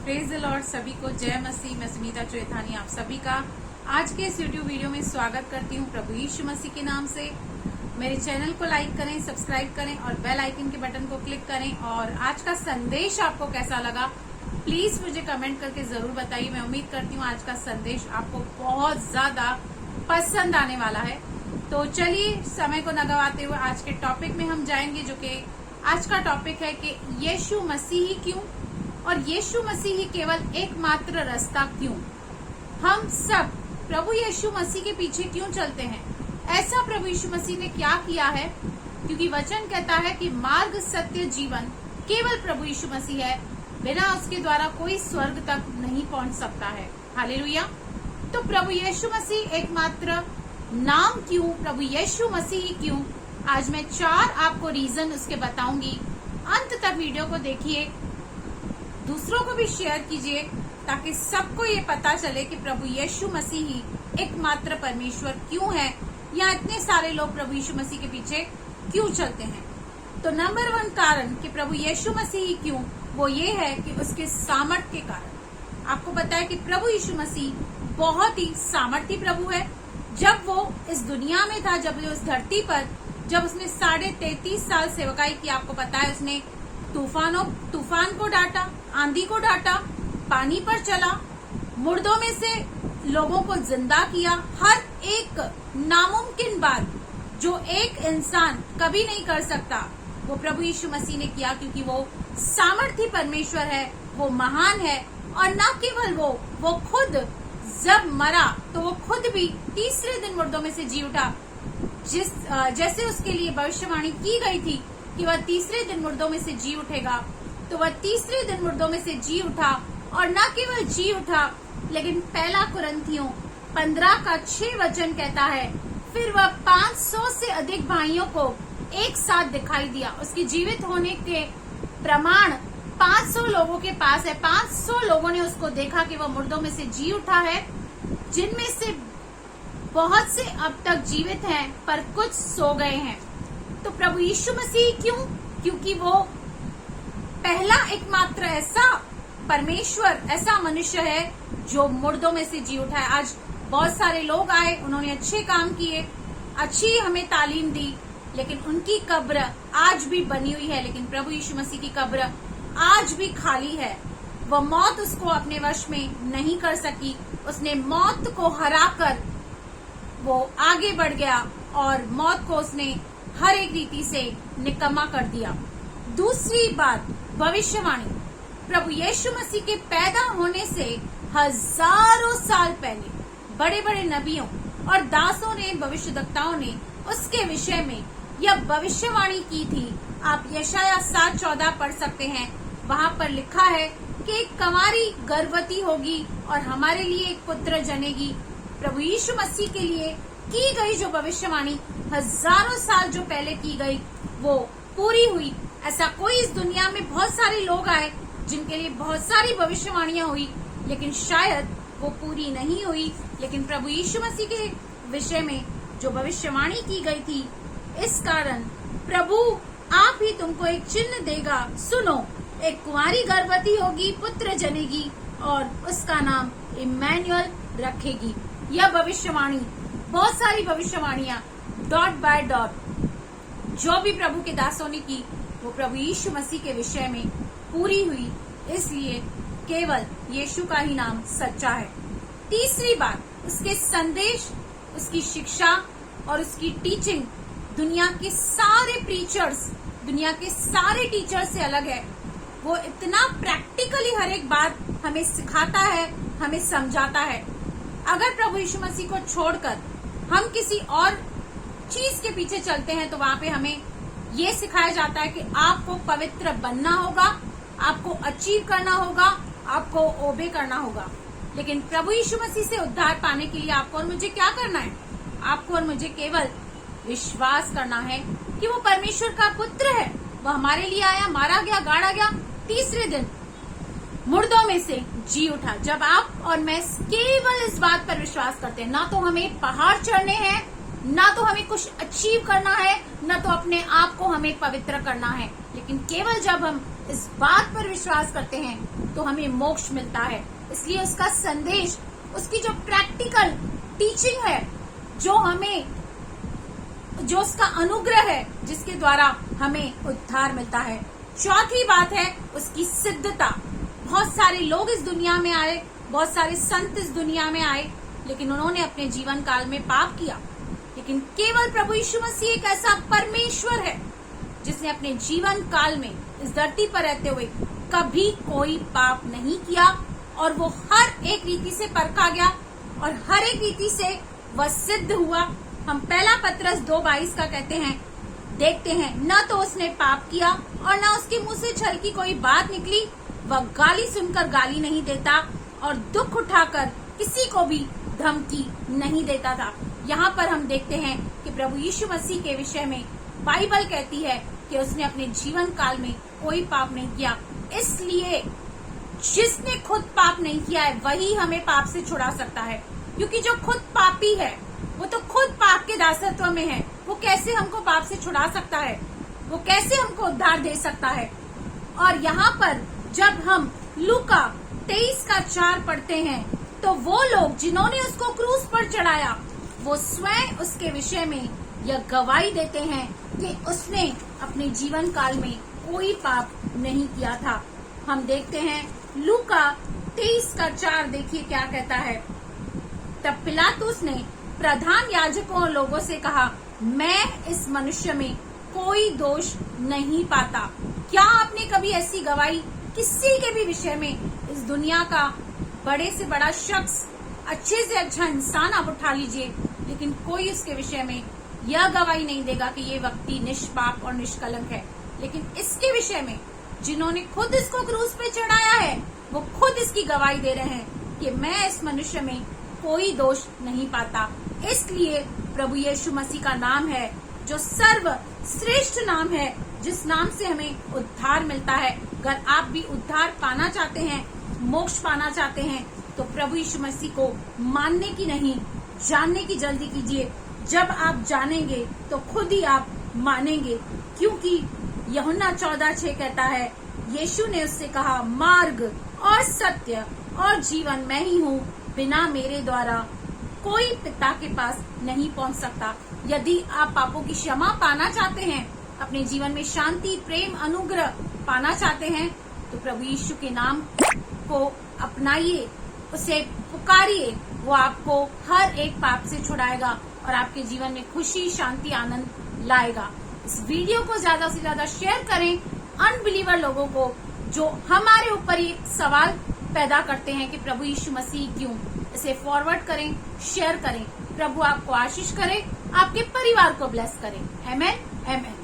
Praise the Lord. सभी को जय मसीह। मैं सुनीता चौथानी आप सभी का आज के इस यूट्यूब वीडियो में स्वागत करती हूँ प्रभु यीशु मसीह के नाम से। मेरे चैनल को लाइक करें, सब्सक्राइब करें और बेल आइकन के बटन को क्लिक करें। और आज का संदेश आपको कैसा लगा प्लीज मुझे कमेंट करके जरूर बताइए। मैं उम्मीद करती हूँ आज का संदेश आपको बहुत ज्यादा पसंद आने वाला है। तो चलिए समय को न गवाते हुए आज के टॉपिक में हम जाएंगे, जो कि आज का टॉपिक है कि यीशु मसीह ही क्यों और यीशु मसीह ही केवल एकमात्र रास्ता क्यों। हम सब प्रभु यीशु मसीह के पीछे क्यों चलते हैं? ऐसा प्रभु यीशु मसीह ने क्या किया है? क्योंकि वचन कहता है कि मार्ग, सत्य, जीवन केवल प्रभु यीशु मसीह है। बिना उसके द्वारा कोई स्वर्ग तक नहीं पहुंच सकता है। हालेलुया। तो प्रभु यीशु मसीह एकमात्र नाम क्यों, प्रभु यीशु मसीह ही क्यों? आज मैं 4 आपको रीजन उसके बताऊंगी। अंत तक वीडियो को देखिए, दूसरों को भी शेयर कीजिए ताकि सबको ये पता चले कि प्रभु यीशु मसीह ही एकमात्र परमेश्वर क्यों है, या इतने सारे लोग प्रभु यीशु मसीह के पीछे क्यों चलते हैं। तो नंबर 1 कारण कि प्रभु यीशु मसीह ही क्यों, वो ये है कि उसके सामर्थ्य के कारण। आपको पता है कि प्रभु यीशु मसीह बहुत ही सामर्थी प्रभु है। जब वो इस दुनिया में था, जब वो इस धरती पर, जब उसने 33.5 साल सेवकाई की, आपको पता है उसने तूफान को डांटा, आंधी को डांटा, पानी पर चला, मुर्दों में से लोगों को जिंदा किया। हर एक नामुमकिन बात जो एक इंसान कभी नहीं कर सकता वो प्रभु यीशु मसीह ने किया, क्योंकि वो सामर्थी परमेश्वर है, वो महान है। और न केवल वो खुद जब मरा तो वो खुद भी तीसरे दिन मुर्दों में से जी उठा। जैसे उसके लिए भविष्यवाणी की गई थी कि वह तीसरे दिन मुर्दों में से जी उठेगा, तो वह तीसरे दिन मुर्दों में से जी उठा। और न केवल जी उठा, लेकिन पहला कुरिन्थियों 15:6 वचन कहता है, फिर वह 500 से अधिक भाइयों को एक साथ दिखाई दिया। उसके जीवित होने के प्रमाण 500 लोगों के पास है। 500 लोगों ने उसको देखा कि वह मुर्दों में से जी उठा है, जिनमें से बहुत से अब तक जीवित हैं पर कुछ सो गए हैं। तो प्रभु यीशु मसीह क्यों? क्योंकि वो पहला एकमात्र ऐसा परमेश्वर, ऐसा मनुष्य है जो मुर्दों में से जी उठा है। आज बहुत सारे लोग आए, उन्होंने अच्छे काम किए, अच्छी हमें तालीम दी, लेकिन उनकी कब्र आज भी बनी हुई है। लेकिन प्रभु यीशु मसीह की कब्र आज भी खाली है। वह मौत उसको अपने वश में नहीं कर सकी। उसने मौत को हराकर वो आगे बढ़ गया और मौत को उसने हर एक रीति से निकम्मा कर दिया। दूसरी बात, भविष्यवाणी। प्रभु यीशु मसीह के पैदा होने से हजारों साल पहले बड़े बड़े नबियों और दासों ने, भविष्यद्वक्ताओं ने उसके विषय में यह भविष्यवाणी की थी। आप यशाया 7:14 पढ़ सकते हैं। वहाँ पर लिखा है कि एक कंवारी गर्भवती होगी और हमारे लिए एक पुत्र जनेगी। प्रभु यीशु मसीह के लिए की गई जो भविष्यवाणी हजारों साल जो पहले की गई, वो पूरी हुई। ऐसा कोई इस दुनिया में, बहुत सारे लोग आए जिनके लिए बहुत सारी भविष्यवाणियां हुई, लेकिन शायद वो पूरी नहीं हुई। लेकिन प्रभु यीशु मसीह के विषय में जो भविष्यवाणी की गई थी, इस कारण प्रभु आप ही तुमको एक चिन्ह देगा, सुनो, एक कुंवारी गर्भवती होगी, पुत्र जनेगी और उसका नाम इम्मानुएल रखेगी। यह भविष्यवाणी, बहुत सारी भविष्यवाणियां डॉट बाय डॉट जो भी प्रभु के दासों ने की, वो प्रभु यीशु मसीह के विषय में पूरी हुई। इसलिए केवल यीशु का ही नाम सच्चा है। तीसरी बात, उसके संदेश, उसकी शिक्षा और उसकी टीचिंग दुनिया के सारे प्रीचर्स, दुनिया के सारे टीचर से अलग है। वो इतना प्रैक्टिकली हर एक बात हमें सिखाता है, हमें समझाता है। अगर प्रभु यीशु मसीह को छोड़कर हम किसी और चीज के पीछे चलते हैं, तो वहां पे हमें ये सिखाया जाता है कि आपको पवित्र बनना होगा, आपको अचीव करना होगा, आपको ओबे करना होगा। लेकिन प्रभु यीशु मसीह से उद्धार पाने के लिए आपको और मुझे क्या करना है? आपको और मुझे केवल विश्वास करना है कि वो परमेश्वर का पुत्र है। वो हमारे लिए आया, मारा गया, गाड़ा गया, तीसरे दिन मुर्दों में से जी उठा। जब आप और मैं केवल इस बात पर विश्वास करते हैं, ना तो हमें पहाड़ चढ़ने हैं, ना तो हमें कुछ अचीव करना है, ना तो अपने आप को हमें पवित्र करना है, लेकिन केवल जब हम इस बात पर विश्वास करते हैं तो हमें मोक्ष मिलता है। इसलिए उसका संदेश, उसकी जो प्रैक्टिकल टीचिंग है, जो उसका अनुग्रह है, जिसके द्वारा हमें उद्धार मिलता है। चौथी बात है उसकी सिद्धता। बहुत सारे लोग इस दुनिया में आए, बहुत सारे संत इस दुनिया में आए, लेकिन उन्होंने अपने जीवन काल में पाप किया। लेकिन केवल प्रभु यीशु मसीह एक ऐसा परमेश्वर है जिसने अपने जीवन काल में इस धरती पर रहते हुए कभी कोई पाप नहीं किया, और वो हर एक रीति से परखा गया और हर एक रीति से वह सिद्ध हुआ। हम पहला पत्रस 2:22 का देखते हैं, न तो उसने पाप किया और न उसके मुंह से छल की कोई बात निकली। वह गाली सुनकर गाली नहीं देता और दुख उठाकर किसी को भी धमकी नहीं देता था। यहाँ पर हम देखते हैं कि प्रभु यीशु मसीह के विषय में बाइबल कहती है कि उसने अपने जीवन काल में कोई पाप नहीं किया। इसलिए जिसने खुद पाप नहीं किया है वही हमें पाप से छुड़ा सकता है, क्योंकि जो खुद पापी है वो तो खुद पाप के दासत्व में है। वो कैसे हमको पाप से छुड़ा सकता है? वो कैसे हमको उद्धार दे सकता है? और यहाँ पर जब हम लूका 23:4 पढ़ते हैं तो वो लोग जिन्होंने उसको क्रूस पर चढ़ाया, वो स्वयं उसके विषय में यह गवाही देते हैं कि उसने अपने जीवन काल में कोई पाप नहीं किया था। हम देखते हैं लूका 23:4, देखिए क्या कहता है। तब पिलातुस ने प्रधान याजकों और लोगों से कहा, मैं इस मनुष्य में कोई दोष नहीं पाता। क्या आपने कभी ऐसी गवाही किसी के भी विषय में, इस दुनिया का बड़े से बड़ा शख्स, अच्छे से अच्छा इंसान आप उठा लीजिए, लेकिन कोई उसके विषय में यह गवाही नहीं देगा कि ये व्यक्ति निष्पाप और निष्कलंक है। लेकिन इसके विषय में जिन्होंने खुद इसको क्रूस पे चढ़ाया है, वो खुद इसकी गवाही दे रहे हैं कि मैं इस मनुष्य में कोई दोष नहीं पाता। इसलिए प्रभु यीशु मसीह का नाम है जो सर्वश्रेष्ठ नाम है, जिस नाम से हमें उद्धार मिलता है। अगर आप भी उद्धार पाना चाहते हैं, मोक्ष पाना चाहते हैं, तो प्रभु यीशु मसीह को मानने की नहीं, जानने की जल्दी कीजिए। जब आप जानेंगे तो खुद ही आप मानेंगे, क्योंकि यूहन्ना 14:6 कहता है, यीशु ने उससे कहा, मार्ग और सत्य और जीवन मैं ही हूँ, बिना मेरे द्वारा कोई पिता के पास नहीं पहुँच सकता। यदि आप पापों की क्षमा पाना चाहते हैं, अपने जीवन में शांति, प्रेम, अनुग्रह पाना चाहते हैं, तो प्रभु यीशु के नाम को अपनाइए, उसे पुकारिए। वो आपको हर एक पाप से छुड़ाएगा और आपके जीवन में खुशी, शांति, आनंद लाएगा। इस वीडियो को ज्यादा से ज्यादा शेयर करें अनबिलीवर लोगों को, जो हमारे ऊपर ही सवाल पैदा करते हैं कि प्रभु यीशु मसीह क्यों। इसे फॉरवर्ड करें, शेयर करें। प्रभु आपको आशीष करे, आपके परिवार को ब्लेस करें। आमेन, आमेन।